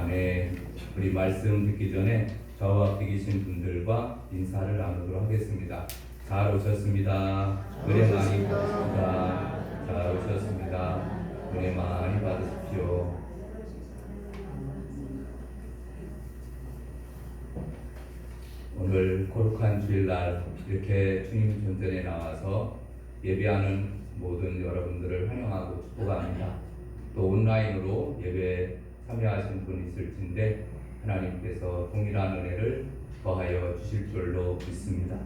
아멘. 우리 말씀 듣기 전에 저와 앞에 계신 분들과 인사를 나누도록 하겠습니다. 잘 오셨습니다. 은혜 많이 받으십니다. 잘 오셨습니다. 은혜 많이 받으십시오. 오늘 거룩한 주일날 이렇게 주님 전전에 나와서 예배하는 모든 여러분들을 환영하고 축복합니다. 또 온라인으로 예배에 참여하신 분이 있을진데 하나님께서 동일한 은혜를 더하여 주실 줄로 믿습니다.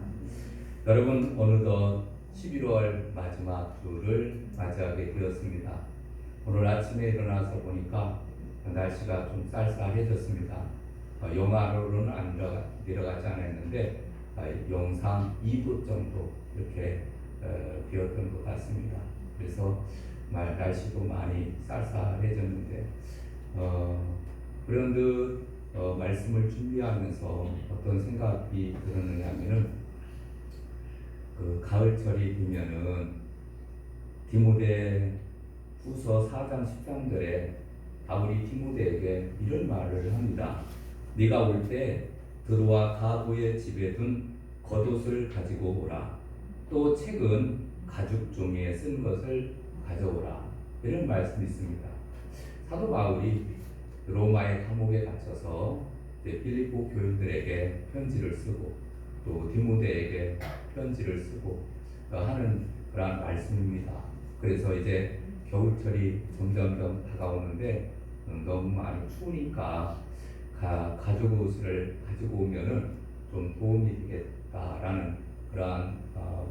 여러분, 어느덧 11월 마지막 주를 맞이하게 되었습니다. 오늘 아침에 일어나서 보니까 날씨가 좀 쌀쌀해졌습니다. 영하로는 안 내려가지 않았는데 영상 2도 정도 이렇게 비었던 것 같습니다. 그래서 날씨도 많이 쌀쌀해졌는데 그런데 말씀을 준비하면서 어떤 생각이 들었느냐 하면은 그 가을철이 되면은 디모데 후서 4장 13절에 바울이 디모데에게 이런 말을 합니다. 네가 올 때 드로아 가고의 집에 둔 겉옷을 가지고 오라. 또 책은 가죽 종이에 쓴 것을 가져오라. 이런 말씀이 있습니다. 사도 바울이 로마의 감옥에 갇혀서 필리포 교인들에게 편지를 쓰고 또 디모데에게 편지를 쓰고 하는 그런 말씀입니다. 그래서 이제 겨울철이 점점점 다가오는데 너무 많이 추우니까 가죽 옷을 가지고 오면은 좀 도움이 되겠다라는 그러한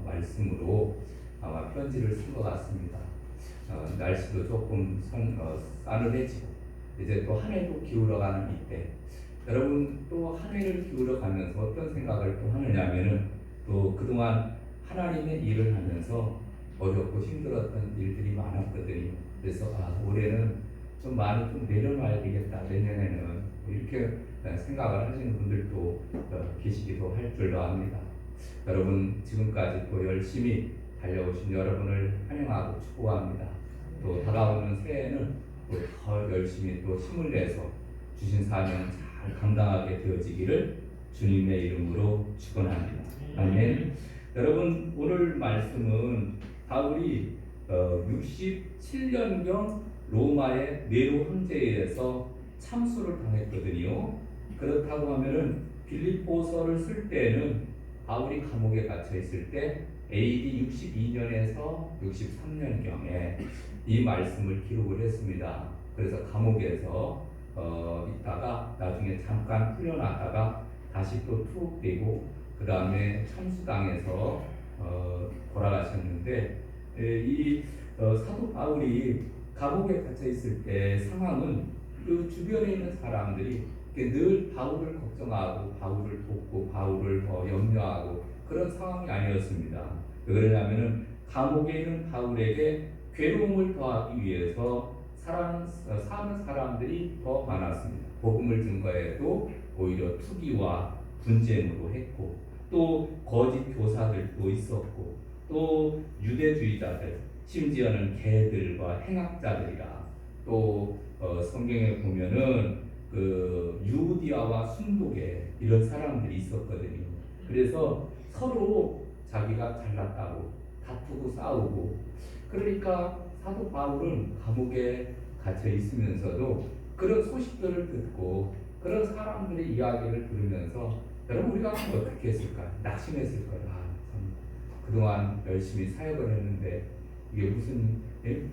말씀으로 아마 편지를 쓴 것 같습니다. 날씨도 조금 싸늘해지고 이제 또 한 해도 기울어가는 이때 여러분 또 한 해를 기울어가면서 어떤 생각을 또 하느냐면은 또 그동안 하나님의 일을 하면서 어렵고 힘들었던 일들이 많았거든요. 그래서 올해는 좀 많이 좀 내려놔야 되겠다, 내년에는 이렇게 생각을 하시는 분들도 계시기도 할 줄로 압니다. 여러분 지금까지 또 열심히 달려오신 여러분을 환영하고 축복합니다. 또 다가오는 새해에는 또 더 열심히 또 힘을 내서 주신 사명 잘 감당하게 되어지기를 주님의 이름으로 축원합니다. 아멘. 여러분 오늘 말씀은 바울이 67년경 로마의 네로 황제에 의해서 참수를 당했거든요. 그렇다고 하면은 빌립보서를 쓸 때는 바울이 감옥에 갇혀 있을 때 AD 62년에서 63년경에 이 말씀을 기록을 했습니다. 그래서 감옥에서 있다가 나중에 잠깐 풀려났다가 다시 또 투옥되고 그 다음에 참수당해서 돌아가셨는데 이 사도 바울이 감옥에 갇혀 있을 때 상황은 그 주변에 있는 사람들이 늘 바울을 걱정하고 바울을 돕고 바울을 더 염려하고 그런 상황이 아니었습니다. 왜 그러냐면은 감옥에 있는 바울에게 괴로움을 더하기 위해서 사는 사람들이 더 많았습니다. 복음을 증거해도 오히려 투기와 분쟁으로 했고 또 거짓 교사들도 있었고 또 유대주의자들 심지어는 개들과 행악자들이라 또 성경에 보면은 그 유디아와 순독에 이런 사람들이 있었거든요. 그래서 서로 자기가 잘났다고 다투고 싸우고 그러니까 사도 바울은 감옥에 갇혀 있으면서도 그런 소식들을 듣고 그런 사람들의 이야기를 들으면서 여러분 우리가 어떻게 했을까? 낙심했을 거야. 그동안 열심히 사역을 했는데 이게 무슨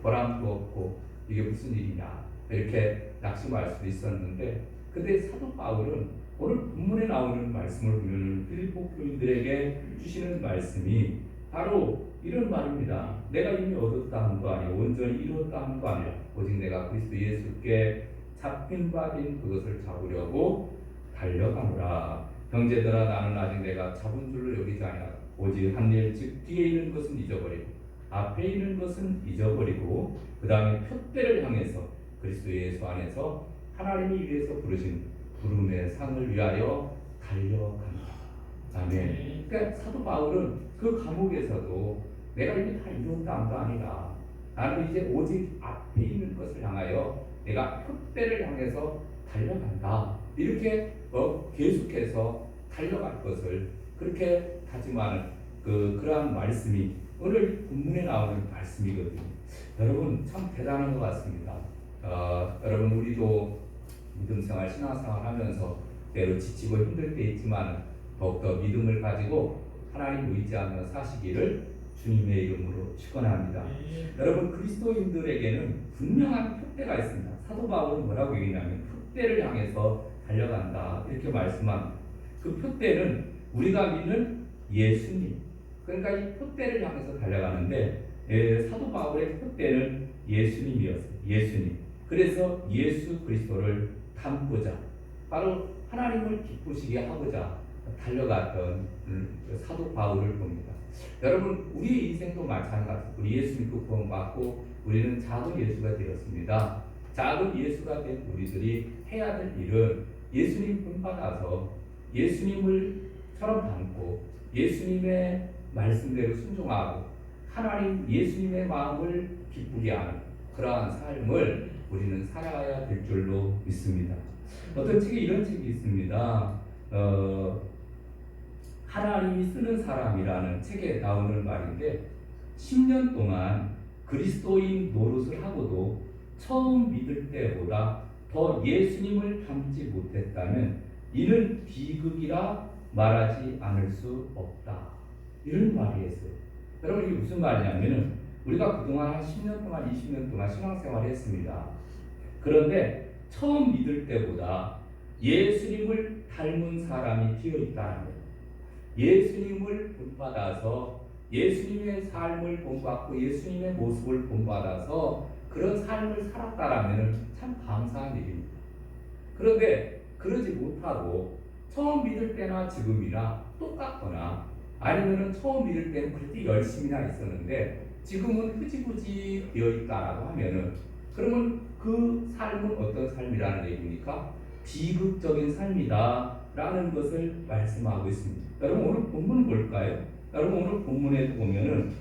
보람도 없고 이게 무슨 일이냐 이렇게 낙심할 수도 있었는데 근데 사도 바울은 오늘 본문에 나오는 말씀을 보면 필리포 교인들에게 주시는 말씀이 바로 이런 말입니다. 내가 이미 얻었다 한 거 아니고 온전히 이루었다 한 거 아니라 오직 내가 그리스도 예수께 잡힌 바 된 그것을 잡으려고 달려가노라. 형제들아 나는 아직 내가 잡은 줄로 여기지 아니하고 오직 한 일 즉 뒤에 있는 것은 잊어버리고 앞에 있는 것은 잊어버리고 그 다음에 표대를 향해서 그리스도 예수 안에서 하나님이 위해서 부르신 부름의 상을 위하여 달려간다. 아멘. 그러니까 사도 바울은 그 감옥에서도 내가 이미 다 이루었다 한 거 아니라 나는 이제 오직 앞에 있는 것을 향하여 내가 표대를 향해서 달려간다. 이렇게 계속해서 달려갈 것을 그렇게 다짐하는 그러한 말씀이 오늘 본문에 나오는 말씀이거든요. 여러분 참 대단한 것 같습니다. 여러분 우리도 믿음생활, 신앙생활 하면서 때로 지치고 힘들 때 있지만 더욱더 믿음을 가지고 하나님 의지하며 사시기를 주님의 이름으로 축원합니다. 여러분 그리스도인들에게는 분명한 표대가 있습니다. 사도 바울은 뭐라고 얘기하냐면 표대를 향해서 달려간다 이렇게 말씀합니다. 그 표대는 우리가 믿는 예수님, 그러니까 이 표대를 향해서 달려가는데 사도 바울의 표대는 예수님이었어요. 예수님. 그래서 예수 그리스도를 닮고자 바로 하나님을 기쁘시게 하고자 달려갔던 사도 바울을 봅니다. 여러분 우리의 인생도 마찬가지입니다. 우리 예수님도 구원받고 우리는 작은 예수가 되었습니다. 작은 예수가 된 우리들이 해야 될 일은 예수님 본받아서 예수님을처럼 닮고 예수님의 말씀대로 순종하고 하나님 예수님의 마음을 기쁘게 하는 그러한 삶을 우리는 살아가야 될 줄로 믿습니다. 어떤 책에 이런 책이 있습니다. 하나님이 쓰는 사람이라는 책에 나오는 말인데 10년 동안 그리스도인 노릇을 하고도 처음 믿을 때보다 더 예수님을 닮지 못했다면 이는 비극이라 말하지 않을 수 없다. 이런 말이 있어요. 여러분 이게 무슨 말이냐면은 우리가 그동안 한 10년 동안 20년 동안 신앙생활을 했습니다. 그런데 처음 믿을 때보다 예수님을 닮은 사람이 되어 있다는 거예요. 예수님을 본받아서 예수님의 삶을 본받고 예수님의 모습을 본받아서 그런 삶을 살았다라면 참 감사한 일입니다. 그런데 그러지 못하고 처음 믿을 때나 지금이나 똑같거나 아니면은 처음 믿을 때는 그렇게 열심히나 있었는데 지금은 흐지부지 되어 있다라고 하면은 그러면 그 삶은 어떤 삶이라는 얘기입니까? 비극적인 삶이다라는 것을 말씀하고 있습니다. 여러분 오늘 본문은 뭘까요? 여러분 오늘 본문에도 보면은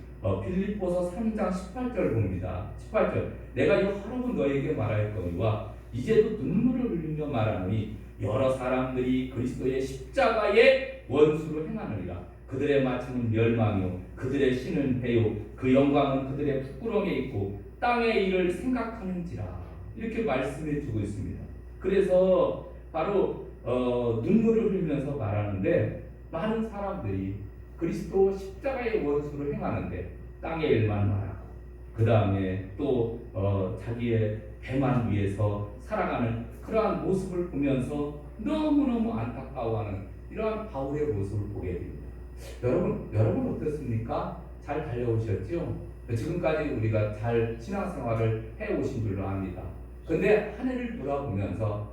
빌립보서 3장 18절 봅니다. 18절 내가 여러 번 너에게 말하였거니와 이제도 눈물을 흘리며 말하노니 여러 사람들이 그리스도의 십자가의 원수로 행하느니라. 그들의 마침은 멸망이요 그들의 신은 배요 그 영광은 그들의 부끄러움에 있고 땅의 일을 생각하는지라. 이렇게 말씀해 주고 있습니다. 그래서 바로 눈물을 흘리면서 말하는데 많은 사람들이 그리스도 십자가의 원수를 행하는데 땅의 일만 말하고 그 다음에 또 자기의 배만 위해서 살아가는 그러한 모습을 보면서 너무너무 안타까워하는 이러한 바울의 모습을 보게 됩니다. 여러분 어떻습니까? 잘 달려오셨죠? 지금까지 우리가 잘 신앙생활을 해오신 줄로 압니다. 근데 한 해를 돌아보면서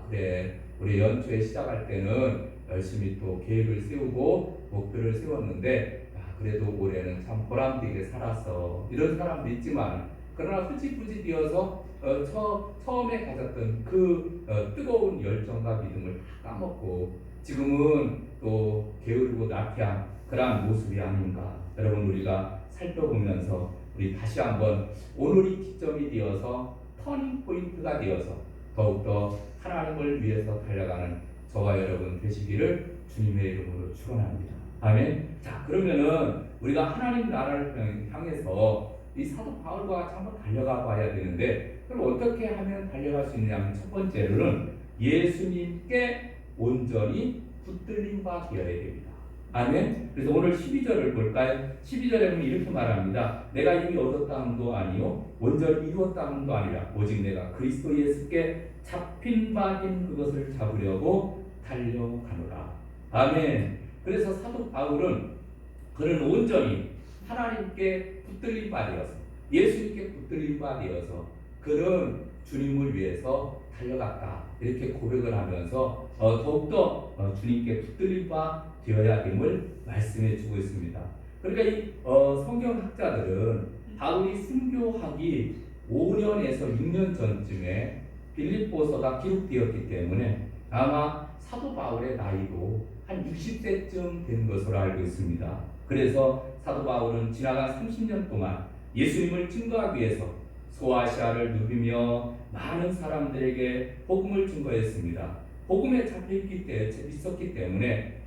그래 우리 연초에 시작할 때는 열심히 또 계획을 세우고 목표를 세웠는데 그래도 올해는 참 보람되게 살았어 이런 사람도 있지만 그러나 흐지부지 되어서 처음에 가졌던 그 뜨거운 열정과 믿음을 다 까먹고 지금은 또 게으르고 나태한 그러한 모습이 아닌가. 여러분 우리가 살펴보면서 우리 다시 한번 오늘이 기점이 되어서 터닝 포인트가 되어서 더욱더 하나님을 위해서 달려가는 저와 여러분 되시기를 주님의 이름으로 축원합니다. 아멘. 자 그러면은 우리가 하나님 나라를 향해서 이 사도 바울과 같이 한번 달려가 봐야 되는데 그럼 어떻게 하면 달려갈 수 있냐면 첫 번째로는 예수님께 온전히 붙들린 바 되어야 됩니다. 아멘. 그래서 오늘 12절을 볼까요? 12절에 보면 이렇게 말합니다. 내가 이미 얻었다 함도 아니요 온전히 이루었다 함도 아니라 오직 내가 그리스도 예수께 잡힌 바인 그것을 잡으려고 달려가노라. 아멘. 그래서 사도 바울은 그는 온전히 하나님께 붙들린 바 되어서 예수님께 붙들린 바 되어서 그는 주님을 위해서 달려갔다 이렇게 고백을 하면서 더욱더 주님께 붙들린 바 되어야 됨을 말씀해 주고 있습니다. 그러니까 이 성경학자들은 바울이 순교하기 5년에서 6년 전쯤에 빌립보서가 기록되었기 때문에 아마 사도 바울의 나이도 한 60세쯤 된 것으로 알고 있습니다. 그래서 사도 바울은 지나간 30년 동안 예수님을 증거하기 위해서 소아시아를 누비며 많은 사람들에게 복음을 증거했습니다. 복음에 있었기 때문에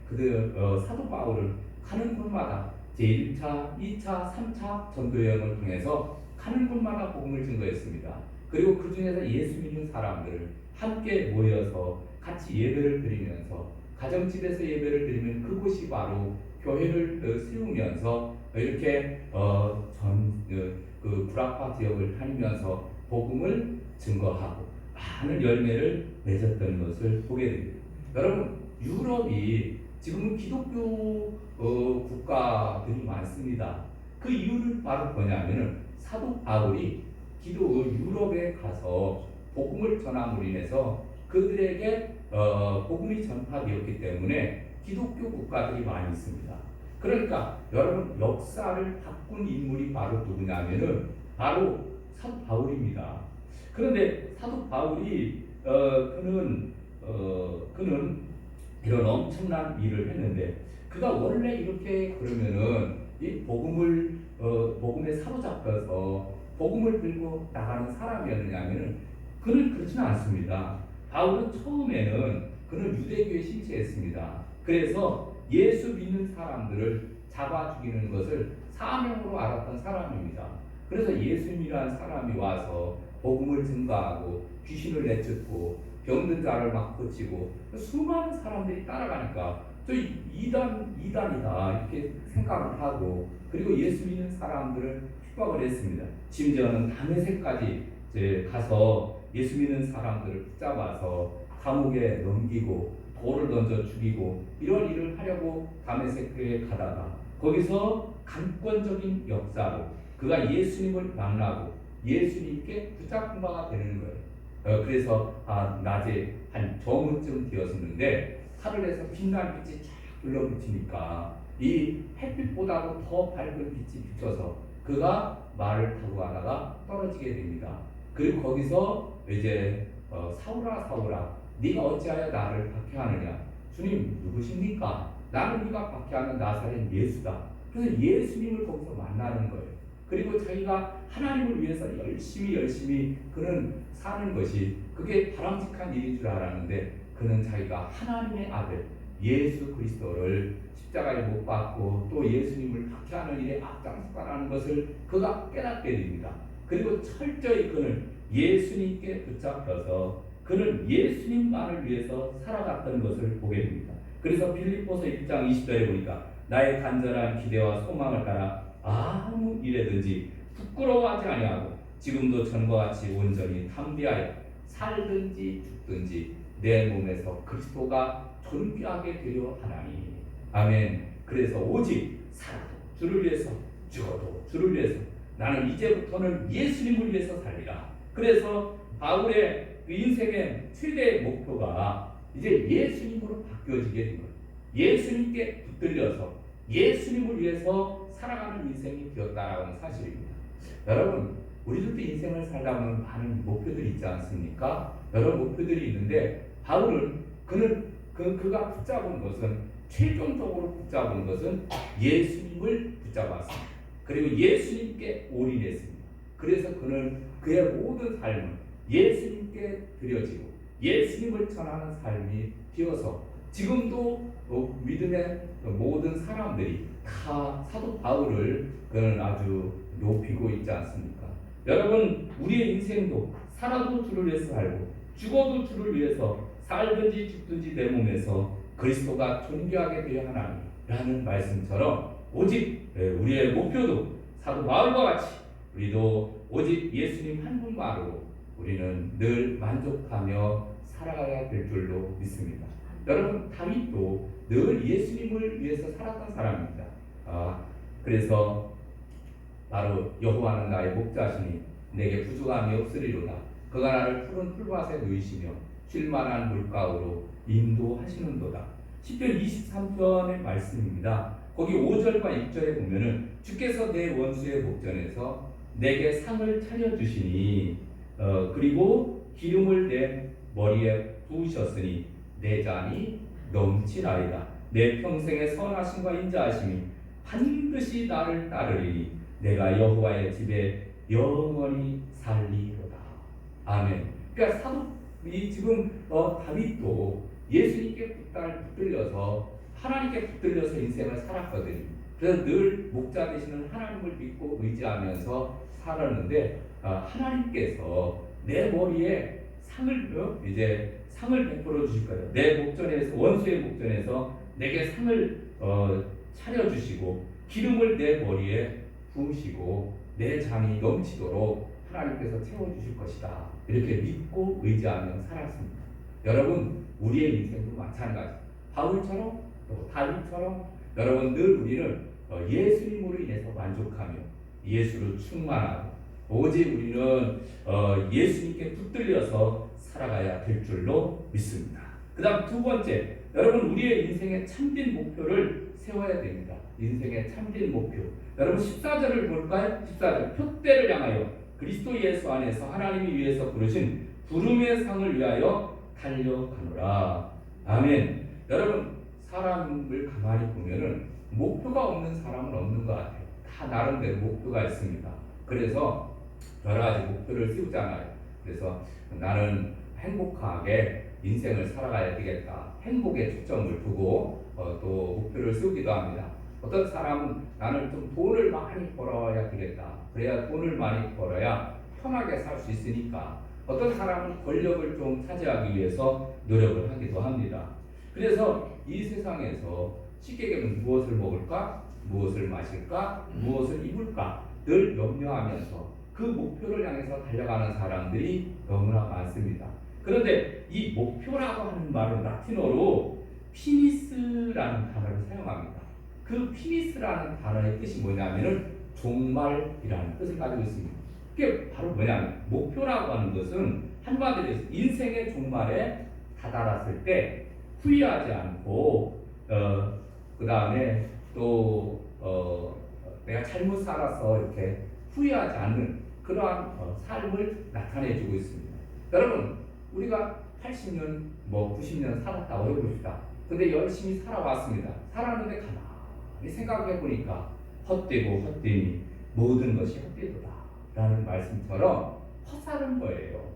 사도 바울은 가는 곳마다 제1차, 2차, 3차 전도 여행을 통해서 가는 곳마다 복음을 증거했습니다. 그리고 그 중에서 예수 믿는 사람들을 함께 모여서 같이 예배를 드리면서 가정집에서 예배를 드리면 그곳이 바로 교회를 세우면서 이렇게 그 불악파 지역을 다니면서 복음을 증거하고 많은 열매를 맺었던 것을 보게 됩니다. 여러분, 유럽이 지금은 기독교 국가들이 많습니다. 그 이유는 바로 뭐냐면은 사도 바울이 유럽에 가서 복음을 전함으로 인해서 그들에게 복음이 전파되었기 때문에 기독교 국가들이 많이 있습니다. 그러니까 여러분, 역사를 바꾼 인물이 바로 누구냐면은 바로 사도 바울입니다. 그런데 사도 바울이 그는 이런 엄청난 일을 했는데 그가 원래 이렇게 그러면은 이 복음에 사로잡혀서 복음을 들고 나가는 사람이었느냐면은 그는 그렇지는 않습니다. 바울은 처음에는 그는 유대교에 신체했습니다. 그래서 예수 믿는 사람들을 잡아 죽이는 것을 사명으로 알았던 사람입니다. 그래서 예수님이라는 사람이 와서 복음을 증거하고 귀신을 내쫓고 병든 자를 막 고치고 수많은 사람들이 따라가니까 저 이단이다 이렇게 생각을 하고 그리고 예수 믿는 사람들을 핍박을 했습니다. 심지어는 다메섹까지 가서 예수 믿는 사람들을 붙잡아서 감옥에 넘기고 돌을 던져 죽이고 이런 일을 하려고 다메섹에 가다가 거기서 강권적인 역사로 그가 예수님을 만나고 예수님께 붙잡힌 바가 되는 거예요. 그래서 낮에 한 정오쯤 되었었는데 하늘에서 빛나는 빛이 쫙 둘러붙으니까 이 햇빛보다도 더 밝은 빛이 비쳐서 그가 말을 타고 가다가 떨어지게 됩니다. 그리고 거기서 이제 사울아 사울아 네가 어찌하여 나를 박해하느냐, 주님 누구십니까? 나는 네가 박해하는 나사렛 예수다. 그래서 예수님을 거기서 만나는 거예요. 그리고 자기가 하나님을 위해서 열심히 그는 사는 것이 그게 바람직한 일인 줄 알았는데 그는 자기가 하나님의 아들 예수 그리스도를 십자가에 못 박고 또 예수님을 박해하는 일에 앞장서가라는 것을 그가 깨닫게 됩니다. 그리고 철저히 그는 예수님께 붙잡혀서 그는 예수님만을 위해서 살아갔던 것을 보게 됩니다. 그래서 빌립보서 1장 20절에 보니까 나의 간절한 기대와 소망을 따라 아무 일에든지 부끄러워하지 아니하고 지금도 전과 같이 온전히 담대하여 살든지 죽든지 내 몸에서 그리스도가 존귀하게 되려 하나니. 아멘. 그래서 오직 살아도 주를 위해서 죽어도 주를 위해서 나는 이제부터는 예수님을 위해서 살리라. 그래서 바울의 그 인생의 최대의 목표가 이제 예수님으로 바뀌어지게 된 거예요. 예수님께 붙들려서 예수님을 위해서 살아가는 인생이 되었다라는 사실입니다. 여러분, 우리들도 인생을 살다 보면 많은 목표들이 있지 않습니까? 여러 목표들이 있는데 바울은 그가 붙잡은 것은 최종적으로 붙잡은 것은 예수님을 붙잡았습니다. 그리고 예수님께 올인했습니다. 그래서 그는 그의 모든 삶을 예수님께 드려지고 예수님을 전하는 삶이 되어서 지금도 믿음의 모든 사람들이 다 사도 바울을 그는 아주 높이고 있지 않습니까? 여러분, 우리의 인생도 살아도 주를 위해서 살고 죽어도 주를 위해서 살든지 죽든지 내 몸에서 그리스도가 존귀하게 되어 하나님이라는 말씀처럼 오직 우리의 목표도 사도 바울과 같이 우리도 오직 예수님 한 분만으로 우리는 늘 만족하며 살아가야 될 줄로 믿습니다. 여러분, 다윗도 늘 예수님을 위해서 살았던 사람입니다. 그래서 바로 여호와는 나의 목자시니 내게 부족함이 없으리로다. 그가 나를 푸른 풀밭에 누이시며 쉴만한 물가로 인도하시는도다. 시편 23편의 말씀입니다. 거기 5절과 6절에 보면은 주께서 내 원수의 목전에서 내게 상을 차려주시니 그리고 기름을 내 머리에 부으셨으니 내 잔이 넘치나이다. 내 평생의 선하심과 인자하심이 반드시 나를 따르리니 내가 여호와의 집에 영원히 살리로다. 아멘. 그러니까 이 지금 다윗도 예수님께 붙들려서 하나님께 붙들려서 인생을 살았거든요. 그래서 늘 목자 되시는 하나님을 믿고 의지하면서 살았는데 하나님께서 내 머리에 상을 베풀어 주실 거예요. 내 목전에서 원수의 목전에서 내게 상을 차려주시고 기름을 내 머리에 부으시고 내 장이 넘치도록 하나님께서 채워주실 것이다. 이렇게 믿고 의지하며 살았습니다. 여러분, 우리의 인생도 마찬가지. 바울처럼 또 다윗처럼 여러분 늘 우리는 예수님으로 인해서 만족하며 예수로 충만하고 오직 우리는 예수님께 붙들려서 살아가야 될 줄로 믿습니다. 그 다음 두 번째, 여러분 우리의 인생의 참된 목표를 세워야 됩니다. 인생의 참된 목표. 여러분 14절을 볼까요? 14절. 표대를 향하여 그리스도 예수 안에서 하나님이 위해서 부르신 부름의 상을 위하여 달려가노라. 아멘. 여러분 사람을 가만히 보면은 목표가 없는 사람은 없는 것 같아요. 다 나름대로 목표가 있습니다. 그래서 여러 가지 목표를 세우잖아요. 그래서 나는 행복하게 인생을 살아가야 되겠다. 행복에 초점을 두고 또 목표를 세우기도 합니다. 어떤 사람은 나는 좀 돈을 많이 벌어야 되겠다. 그래야 돈을 많이 벌어야 편하게 살 수 있으니까. 어떤 사람은 권력을 좀 차지하기 위해서 노력을 하기도 합니다. 그래서 이 세상에서 쉽게 얘기하면 무엇을 먹을까? 무엇을 마실까? 무엇을 입을까? 늘 염려하면서 그 목표를 향해서 달려가는 사람들이 너무나 많습니다. 그런데 이 목표라고 하는 말은 라틴어로 피니스라는 단어를 사용합니다. 그 피니스라는 단어의 뜻이 뭐냐면은 종말이라는 뜻을 가지고 있습니다. 그게 바로 뭐냐면 목표라고 하는 것은 한마디로 해서 인생의 종말에 다다랐을 때 후회하지 않고 그 다음에 또 내가 잘못 살아서 이렇게 후회하지 않는 그러한 삶을 나타내주고 있습니다. 여러분 우리가 80년 90년 살았다고 해봅시다. 근데 열심히 살아왔습니다. 살았는데 가만히 생각해 보니까 헛되고 헛되니 모든 것이 헛되도다 라는 말씀처럼 헛살은 거예요.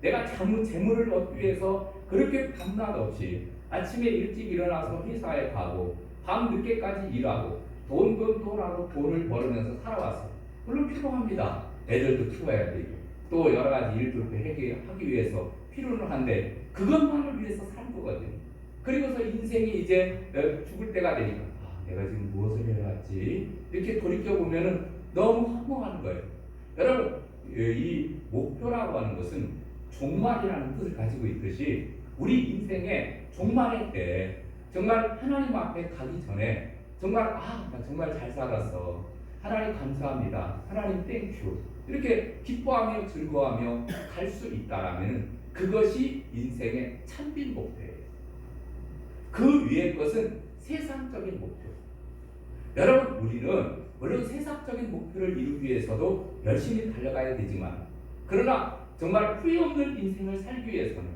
내가 재물을 얻기 위해서 그렇게 밤낮 없이 아침에 일찍 일어나서 회사에 가고 밤 늦게까지 일하고 돈하고 돈을 벌으면서 살아왔어요. 물론 필요합니다. 애들도 키워야 되고 또 여러 가지 일도 하기 위해서 필요는 한데 그것만을 위해서 산 거거든요. 그리고서 인생이 이제 죽을 때가 되니까 내가 지금 무엇을 해야지 이렇게 돌이켜보면은 너무 허무한 거예요. 여러분 이 목표라고 하는 것은 종말이라는 뜻을 가지고 있듯이 우리 인생의 종말의 때 정말 하나님 앞에 가기 전에 정말 나 정말 잘 살았어. 하나님 감사합니다. 하나님 땡큐. 이렇게 기뻐하며 즐거워하며 갈 수 있다라면 그것이 인생의 참된 목표예요. 그 위의 것은 세상적인 목표. 여러분 우리는 물론 세상적인 목표를 이루기 위해서도 열심히 달려가야 되지만 그러나 정말 후회 없는 인생을 살기 위해서는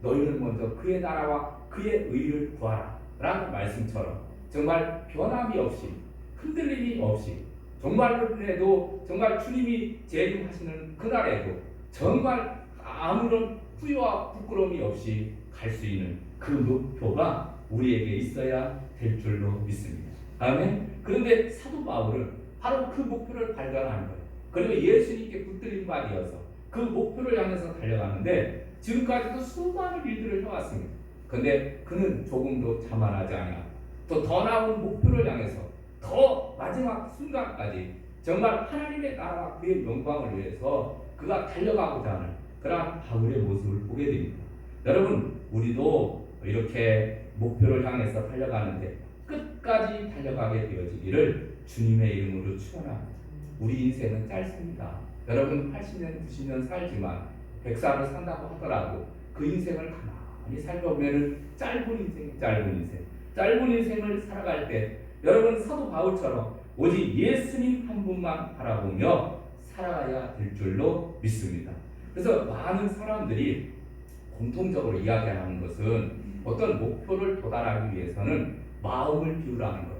너희는 먼저 그의 나라와 그의 의를 구하라 라는 말씀처럼 정말 변함이 없이 흔들림이 없이 정말로 정말 주님이 재림하시는 그날에도 정말 아무런 후회와 부끄러움이 없이 갈 수 있는 그 목표가 우리에게 있어야 될 줄로 믿습니다. 아멘. 그런데 사도 바울은 바로 그 목표를 발견한 거예요. 그리고 예수님께 붙들린 바 되어서 그 목표를 향해서 달려가는데 지금까지도 수많은 일들을 해왔습니다. 그런데 그는 조금도 자만하지 않아. 또 더 나은 목표를 향해서 더 마지막 순간까지 정말 하나님의 나라와 그의 영광을 위해서 그가 달려가고자 하는 그러한 바울의 모습을 보게 됩니다. 여러분 우리도 이렇게 목표를 향해서 달려가는데 끝까지 달려가게 되어지기를 주님의 이름으로 축원합니다. 우리 인생은 짧습니다. 여러분 80년 90년 살지만 100살을 산다고 하더라도 그 인생을 가만히 살펴보면 짧은 인생을 살아갈 때 여러분 사도 바울처럼 오직 예수님 한 분만 바라보며 살아가야 될 줄로 믿습니다. 그래서 많은 사람들이 공통적으로 이야기하는 것은 어떤 목표를 도달하기 위해서는 마음을 비우라는 거예요.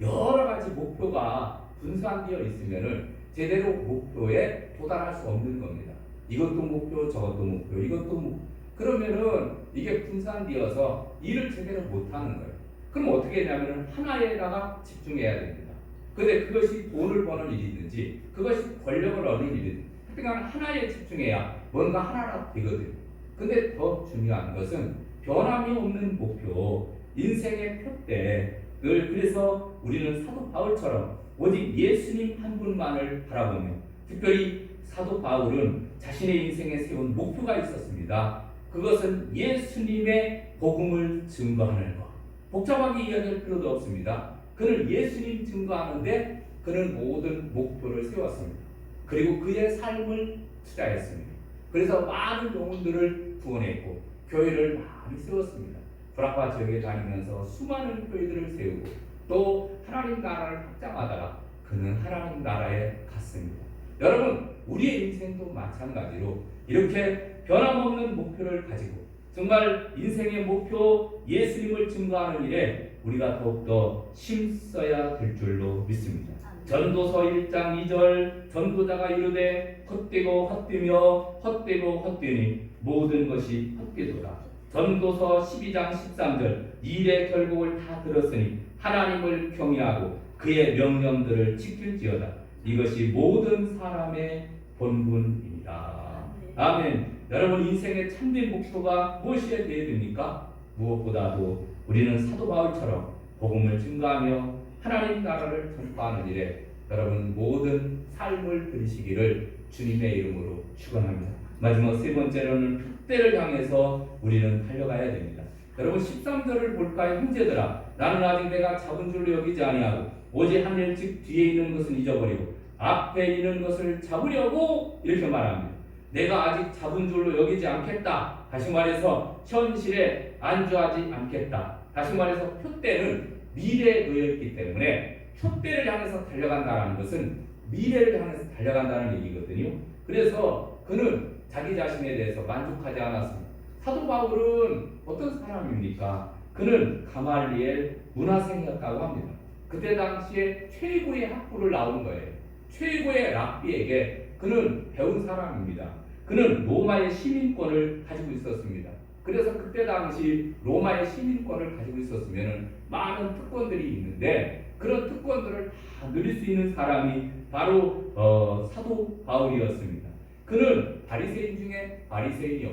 여러 가지 목표가 분산되어 있으면은 제대로 목표에 도달할 수 없는 겁니다. 이것도 목표, 저것도 목표, 이것도 목표. 그러면은 이게 분산되어서 일을 제대로 못하는 거예요. 그럼 어떻게 했냐면 하나에다가 집중해야 됩니다. 근데 그것이 돈을 버는 일이든지 그것이 권력을 얻는 일이든지 그러니까 하나에 집중해야 뭔가 하나라도 되거든요. 근데 더 중요한 것은 변함이 없는 목표, 인생의 표대 늘 그래서 우리는 사도 바울처럼 오직 예수님 한 분만을 바라보며 특별히 사도 바울은 자신의 인생에 세운 목표가 있었습니다. 그것은 예수님의 복음을 증거하는 것. 복잡하게 이야기할 필요도 없습니다. 그는 예수님 증거하는데 그는 모든 목표를 세웠습니다. 그리고 그의 삶을 투자했습니다. 그래서 많은 영혼들을 구원했고 교회를 많이 세웠습니다. 브라파 지역에 다니면서 수많은 교회들을 세우고 또 하나님 나라를 확장하다가 그는 하나님 나라에 갔습니다. 여러분 우리의 인생도 마찬가지로 이렇게 변함없는 목표를 가지고 정말 인생의 목표 예수님을 증거하는 일에 우리가 더욱더 힘써야 될 줄로 믿습니다. 전도서 1장 2절 전도자가 이르되 헛되고 헛되며 헛되고 헛되니 모든 것이 헛되도다. 전도서 12장 13절 일의 결국을 다 들었으니 하나님을 경외하고 그의 명령들을 지킬지어다. 이것이 모든 사람의 본분입니다. 아멘. 여러분 인생의 참된 목표가 무엇이어야 됩니까? 무엇보다도 우리는 사도 바울처럼 복음을 증거하며 하나님 나라를 전파하는 일에 여러분 모든 삶을 들이시기를 주님의 이름으로 축원합니다. 마지막 세 번째로는 표대를 향해서 우리는 달려가야 됩니다. 여러분 13절을 볼까요? 형제들아 나는 아직 내가 잡은 줄로 여기지 아니하고 오직 한 일 즉 뒤에 있는 것은 잊어버리고 앞에 있는 것을 잡으려고 이렇게 말합니다. 내가 아직 잡은 줄로 여기지 않겠다. 다시 말해서 현실에 안주하지 않겠다. 다시 말해서 표대는 미래에 놓여있기 때문에 표대를 향해서 달려간다는 것은 미래를 향해서 달려간다는 얘기거든요. 그래서 그는 자기 자신에 대해서 만족하지 않았습니다. 사도 바울은 어떤 사람입니까? 그는 가말리엘 문화생이었다고 합니다. 그때 당시에 최고의 학부를 나온 거예요. 최고의 랍비에게 그는 배운 사람입니다. 그는 로마의 시민권을 가지고 있었습니다. 그래서 그때 당시 로마의 시민권을 가지고 있었으면 많은 특권들이 있는데 그런 특권들을 다 누릴 수 있는 사람이 바로 사도 바울이었습니다. 그는 바리새인 중에 바리새인이요.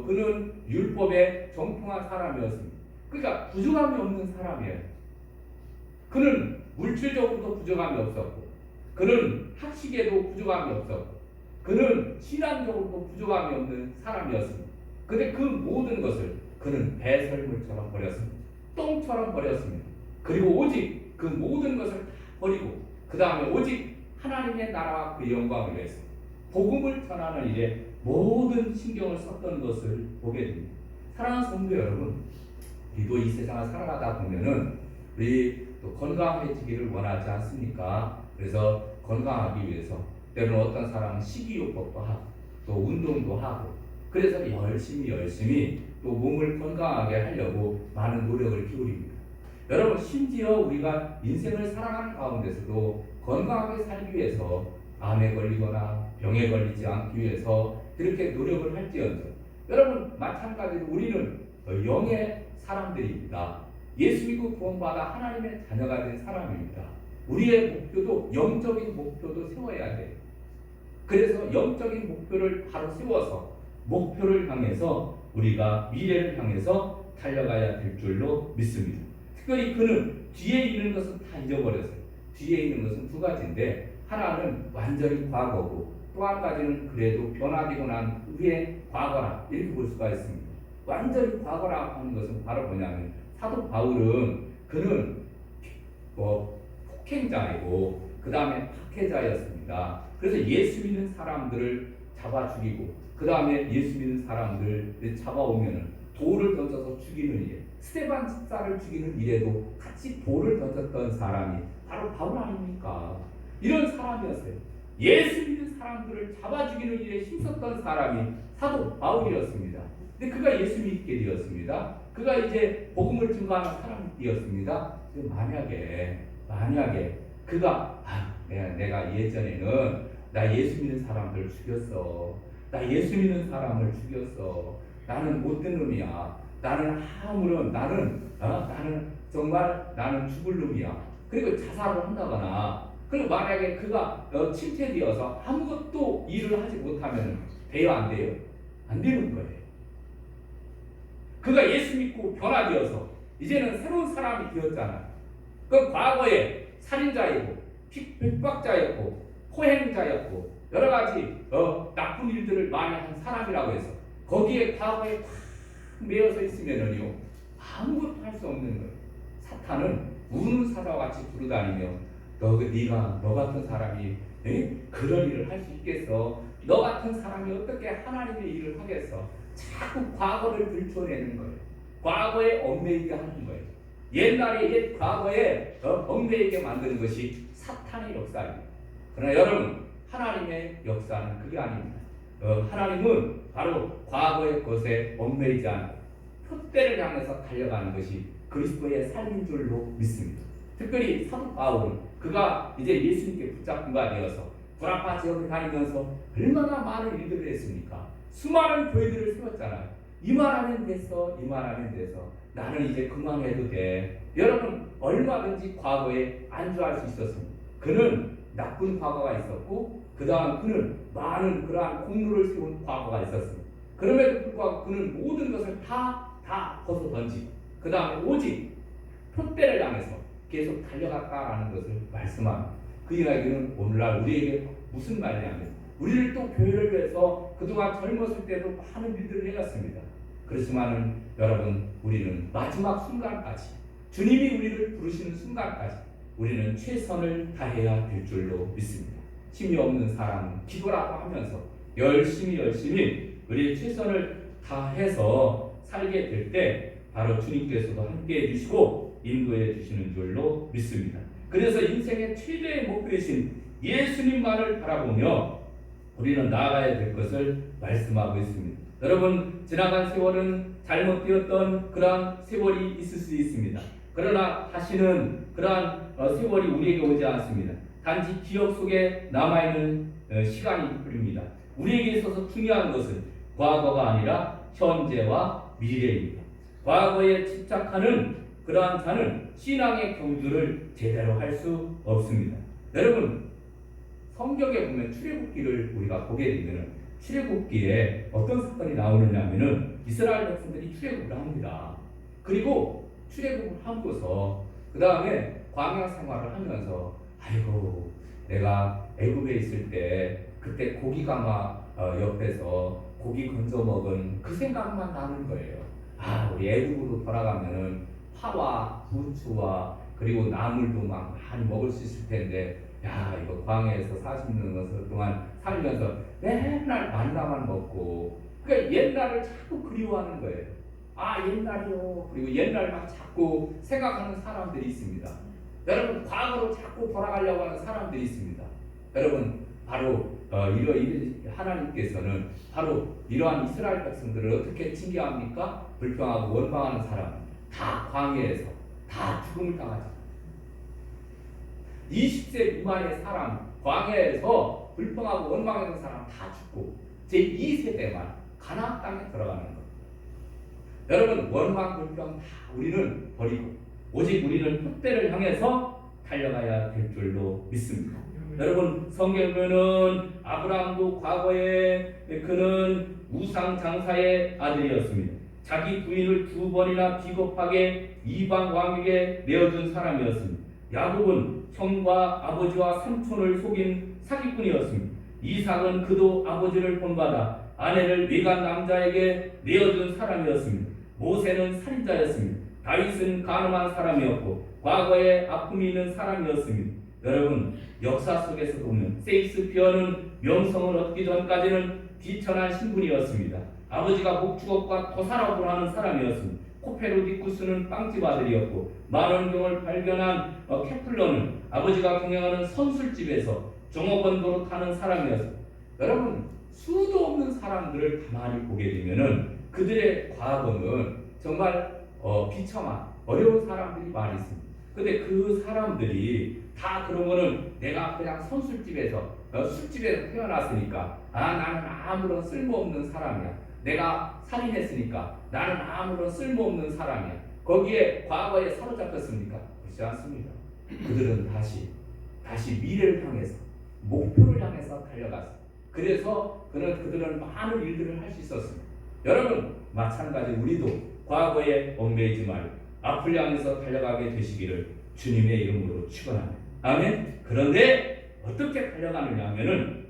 그는 율법에 정통한 사람이었습니다. 그러니까 부족함이 없는 사람이에요. 그는 물질적으로도 부족함이 없었고, 그는 학식에도 부족함이 없었고, 그는 신앙적으로도 부족함이 없는 사람이었습니다. 근데 그 모든 것을 그는 배설물처럼 버렸습니다. 똥처럼 버렸습니다. 그리고 오직 그 모든 것을 다 버리고 그 다음에 오직 하나님의 나라와 그 영광을 위해서 복음을 전하는 일에 모든 신경을 썼던 것을 보게 됩니다. 사랑하는 성도 여러분, 우리도 이 세상을 살아가다 보면은 우리 또 건강해지기를 원하지 않습니까? 그래서 건강하기 위해서 때로는 어떤 사람은 식이요법도 하고 또 운동도 하고 그래서 열심히 또 몸을 건강하게 하려고 많은 노력을 기울입니다. 여러분 심지어 우리가 인생을 살아가는 가운데서도 건강하게 살기 위해서 암에 걸리거나 병에 걸리지 않기 위해서 그렇게 노력을 할지언정 여러분 마찬가지로 우리는 영의 사람들입니다. 예수 믿고 구원받아 하나님의 자녀가 된 사람입니다. 우리의 목표도 영적인 목표도 세워야 돼요. 그래서 영적인 목표를 바로 세워서 목표를 향해서 우리가 미래를 향해서 달려가야 될 줄로 믿습니다. 특별히 그는 뒤에 있는 것은 다 잊어버렸어요. 뒤에 있는 것은 두 가지인데 하나는 완전히 과거고 또 한 가지는 그래도 변화되고 난 후의 과거라 이렇게 볼 수가 있습니다. 완전히 과거라 하는 것은 바로 뭐냐면 사도 바울은 그는 폭행자이고 그 다음에 박해자였습니다. 그래서 예수 믿는 사람들을 잡아 죽이고 그 다음에 예수 믿는 사람들을 잡아오면은 돌을 던져서 죽이는 일, 스테반 집사를 죽이는 일에도 같이 돌을 던졌던 사람이 바로 바울 아닙니까? 이런 사람이었어요. 예수 믿는 사람들을 잡아 죽이는 일에 힘썼던 사람이 사도 바울이었습니다. 근데 그가 예수 믿게 되었습니다. 그가 이제 복음을 증거하는 사람이 되었습니다. 만약에 그가 내가 예전에는 나 예수 믿는 사람들 죽였어. 나 예수 믿는 사람을 죽였어. 나는 못된 놈이야. 나는 아무런 나는 정말 나는 죽을 놈이야. 그리고 자살을 한다거나 그리고 만약에 그가 침체되어서 아무것도 일을 하지 못하면 돼요, 안 돼요? 안 되는 거예요. 그가 예수 믿고 변화되어서 이제는 새로운 사람이 되었잖아요. 그 과거에 살인자이고 핍박자였고 포행자였고 여러 가지 나쁜 일들을 많이 한 사람이라고 해서 거기에 과거에 꽉 매여서 있으면은요 아무것도 할 수 없는 거예요. 사탄은 우는 사자와 같이 부르다니며 네가 너 같은 사람이 그런 일을 할 수 있겠어? 너 같은 사람이 어떻게 하나님의 일을 하겠어? 자꾸 과거를 들춰내는 거예요. 과거에 얽매이게 하는 거예요. 옛날에 옛 과거에 얽매이게 만드는 것이 사탄의 역사입니다. 그러나 여러분 하나님의 역사는 그게 아닙니다. 하나님은 바로 과거의 것에 얽매이지 않고 표대를 향해서 달려가는 것이 그리스도의 삶인 줄로 믿습니다. 특별히 사도 바울은 그가 이제 예수님께 붙잡힌 바 되어서 구라파 지역을 다니면서 얼마나 많은 일들을 했습니까? 수많은 교회들을 세웠잖아요. 이만하면 됐어. 나는 이제 그만해도 돼. 여러분 얼마든지 과거에 안주할 수 있었습니다. 그는 나쁜 과거가 있었고 그 다음 그는 많은 그러한 공로를 세운 과거가 있었습니다. 그럼에도 불구하고 그는 모든 것을 다 벗어 던지고 그 다음에 오직 표대를 향해서 계속 달려갔다라는 것을 말씀합니다. 그 이야기는 오늘날 우리에게 무슨 말이냐면 우리를 또 교회를 위해서 그동안 젊었을 때도 많은 일들을 해갔습니다. 그렇지만은 여러분 우리는 마지막 순간까지 주님이 우리를 부르시는 순간까지 우리는 최선을 다해야 될 줄로 믿습니다. 힘이 없는 사람은 기도라고 하면서 열심히 우리의 최선을 다해서 살게 될 때 바로 주님께서도 함께 해주시고 인도해 주시는 줄로 믿습니다. 그래서 인생의 최대의 목표이신 예수님만을 바라보며 우리는 나아가야 될 것을 말씀하고 있습니다. 여러분 지나간 세월은 잘못되었던 그러한 세월이 있을 수 있습니다. 그러나 다시는 그러한 세월이 우리에게 오지 않습니다. 단지 기억 속에 남아있는 시간이 흐릅니다. 우리에게 있어서 중요한 것은 과거가 아니라 현재와 미래입니다. 과거에 집착하는 그러한 자는 신앙의 경주를 제대로 할 수 없습니다. 여러분 성경에 보면 출애굽기를 우리가 보게 되면 출애굽기에 어떤 사건이 나오느냐 하면은 이스라엘 백성들이 출애굽을 합니다. 그리고 출애굽을 하고서 그 다음에 광야 생활을 하면서 아이고 내가 애굽에 있을 때 그때 고기가 막 옆에서 고기 건져 먹은 그 생각만 나는 거예요. 우리 애굽으로 돌아가면은 파와 부추와 그리고 나물도 막 많이 먹을 수 있을 텐데 이거 광야에서 40년 동안 살면서 맨날 만나만 먹고 그러니까 옛날을 자꾸 그리워하는 거예요. 옛날이요. 그리고 옛날만 자꾸 생각하는 사람들이 있습니다. 여러분 과거로 자꾸 돌아가려고 하는 사람들이 있습니다. 여러분 바로 하나님께서는 바로 이러한 이스라엘 백성들을 어떻게 징계합니까? 불평하고 원망하는 사람 다 광야에서 다 죽음을 당하죠. 20세 미만의 사람 광야에서 불평하고 원망하는 사람 다 죽고 제2세대만 가나안 땅에 들어가는 것. 여러분 원망 불평 다 우리는 버리고 오직 우리는 표대를 향해서 달려가야 될 줄로 믿습니다. 여러분 성경에 보면은 아브라함도 과거에 그는 우상 장사의 아들이었습니다. 자기 부인을 2번이나 비겁하게 이방 왕에게 내어준 사람이었습니다. 야곱은 형과 아버지와 삼촌을 속인 사기꾼이었습니다. 이삭은 그도 아버지를 본받아 아내를 외간 남자에게 내어준 사람이었습니다. 모세는 살인자였습니다. 다윗은 가늠한 사람이었고 과거에 아픔이 있는 사람이었습니다. 여러분 역사 속에서 보면 세익스피어는 명성을 얻기 전까지는 비천한 신분이었습니다. 아버지가 목축업과 토사라고 하는 사람이었습니다. 코페르디쿠스는 빵집 아들이었고 만원경을 발견한 케플러는 아버지가 경영하는 선술집에서 종업원 노릇하는 사람이었습니다. 여러분 수도 없는 사람들을 가만히 보게 되면은 그들의 과거는 정말 비참한 어려운 사람들이 많이 있습니다. 근데 그 사람들이 다 그러면은 내가 그냥 선술집에서 술집에서 태어났으니까 나는 아무런 쓸모없는 사람이야. 내가 살인했으니까 나는 아무런 쓸모없는 사람이야. 거기에 과거에 사로잡혔습니까? 그렇지 않습니다. 그들은 다시 미래를 향해서 목표를 향해서 달려갔어. 그래서 그들은 많은 일들을 할 수 있었습니다. 여러분 마찬가지 우리도 과거에 얽매이지 말고 앞을 향해서 달려가게 되시기를 주님의 이름으로 축원합니다. 아멘. 그런데 어떻게 달려가느냐 하면은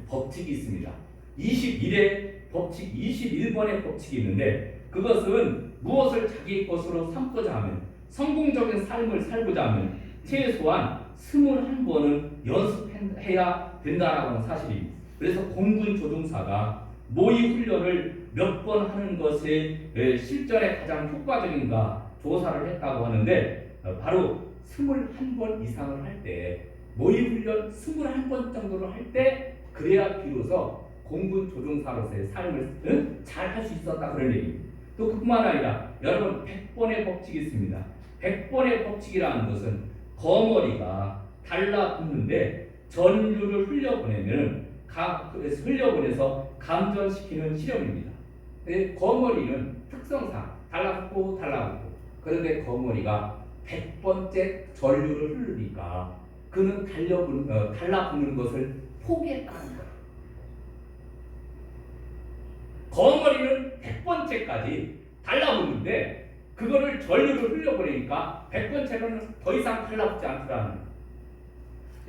법칙이 있습니다. 21의 법칙, 21번의 법칙이 있는데 그것은 무엇을 자기 것으로 삼고자 하면 성공적인 삶을 살고자 하면 최소한 21번은 연습해야 된다라고 하는 사실입니다. 그래서 공군 조종사가 모의 훈련을 몇 번 하는 것이 실전에 가장 효과적인가 조사를 했다고 하는데 바로 21번 이상을 할 때 모의 훈련 21번 정도를 할 때 그래야 비로소 공군 조종사로서의 삶을 잘 할 수 있었다 그런 얘기입니다. 또 그뿐만 아니라 여러분 100번의 법칙이 있습니다. 100번의 법칙이라는 것은 거머리가 달라붙는데 전류를 흘려보내서 감전시키는 실험입니다. 거머리는 특성상 달라붙고 그런데 거머리가 100번째 전류를 흐르니까 그는 달라붙는 것을 포기했다는 거예요. 거머리는 100번째까지 달라붙는데 그거를 전류를 흘려보내니까 100번째로는 더 이상 달라붙지 않더라는 거예요.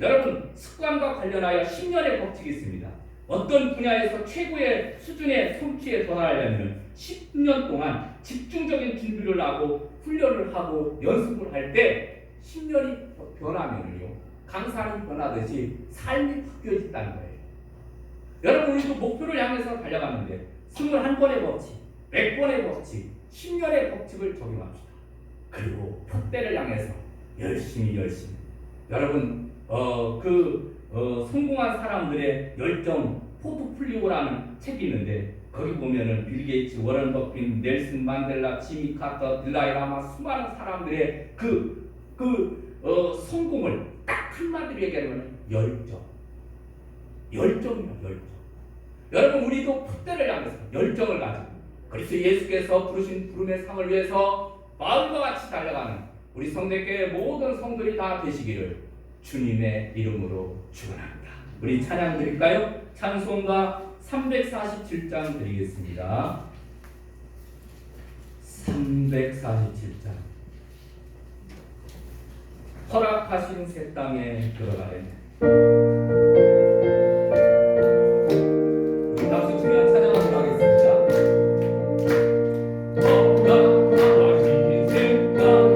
여러분 습관과 관련하여 10년의 법칙이 있습니다. 어떤 분야에서 최고의 수준의 성취에 도달하려면 10년 동안 집중적인 준비를 하고 훈련을 하고 연습을 할 때 10년이 변하면요 강산이 변하듯이 삶이 바뀌어진다는 거예요. 여러분 우리도 목표를 향해서 달려가는데 21번의 법칙, 100번의 법칙, 10년의 법칙을 적용합시다. 그리고 표대를 향해서 열심히 여러분 성공한 사람들의 열정 포트폴리오라는 책이 있는데 거기 보면은 빌 게이츠, 워런 버핏, 넬슨 만델라, 지미 카터, 들라이 라마 수많은 사람들의 성공을 딱 한마디로 얘기하면 열정이야. 여러분 우리도 표대를 향해서 열정을 가지고 그리스도 예수께서 부르신 부름의 상을 위해서 마음과 같이 달려가는 우리 성대교회 모든 성도들이 다 되시기를 주님의 이름으로 축원합니다. 우리 찬양 드릴까요? 찬송가 347장 드리겠습니다. 347장 허락하신 새 땅에 들어가려면 우리 박수 치며 찬양하도록 하겠습니다. 허락하신 새 땅에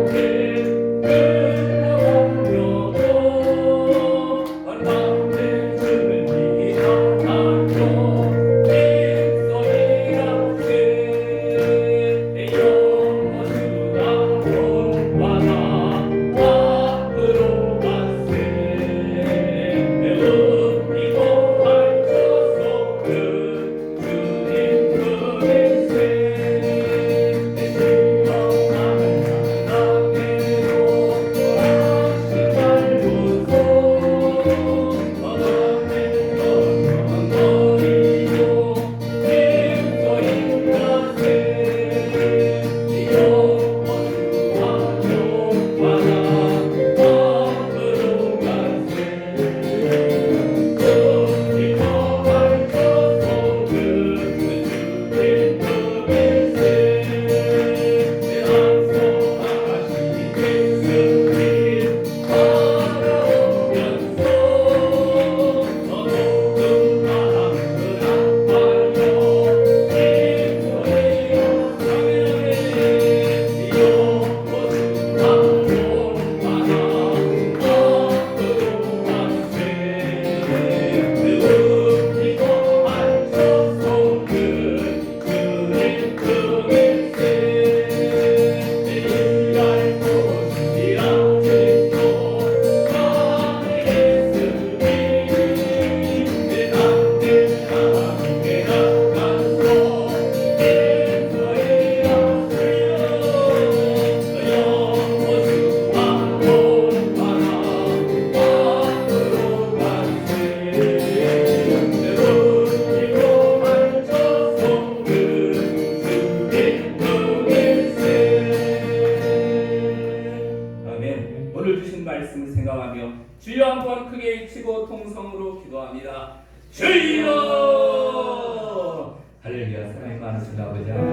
Oh 주신 말씀을 생각하며 주여 한번 크게 외치고 통성으로 기도합니다. 주여! 할렐루야. 사랑이 많으신 아버지 하나님